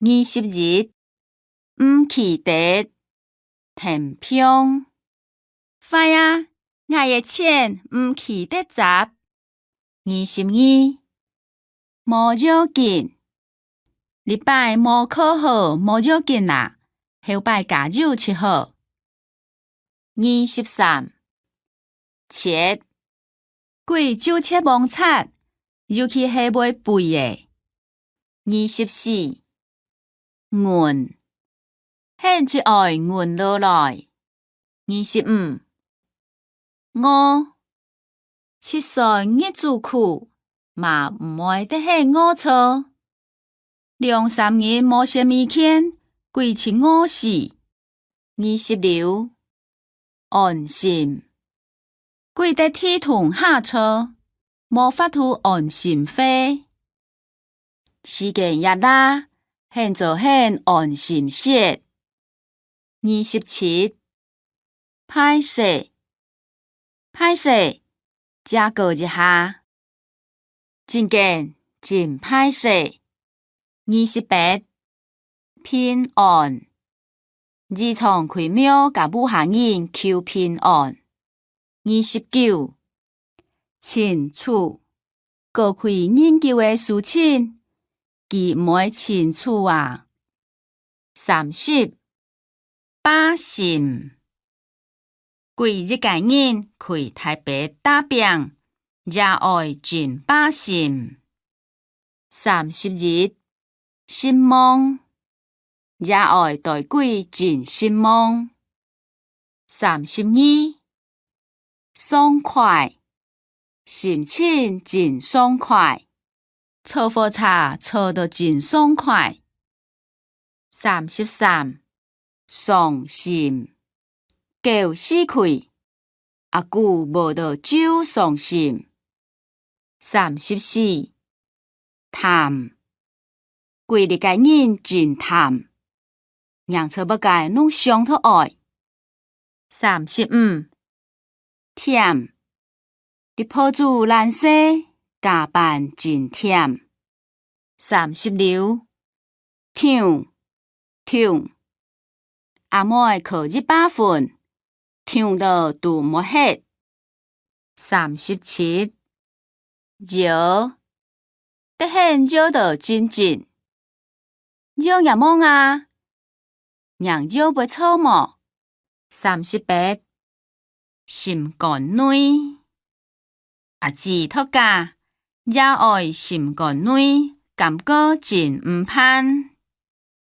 20日，毋去得，天平。快啊！我的钱毋去得砸。22，无要紧。礼拜无考好，无要紧啦，后摆加油吃好。23，切，贵酒切忘擦，尤其是买贵的。24，运，现一爱运落来。25，5，7岁日子苦，嘛毋爱得迄5错。2-3日无食物件，规吃5死。26，安心，规得铁桶下错，无法度安心飞。时间也拉，现做现安心些。27，歹势，加过一下。真紧，真歹势。28，平安，自从开庙甲武汉人求平安。29，清楚，过开研究的事情，佢唔会清楚啊。30，把心，规日个人开台北打拼，也爱真把心。31，心梦，也爱对鬼真心梦。32，爽快，心情真爽快，炒火茶炒得真爽快。33，伤心，狗死开，阿久无得酒伤心。34，贪，规日个人真贪，让错要该拢伤透爱。35，忝，伫抱住难洗，加班真忝。36，抢，阿妹考100分，抢到都没hết。37，摇，得很摇到真紧，摇也懵啊，让摇不错么。38，心肝软，阿姊托家也爱心肝软，感觉真毋盼。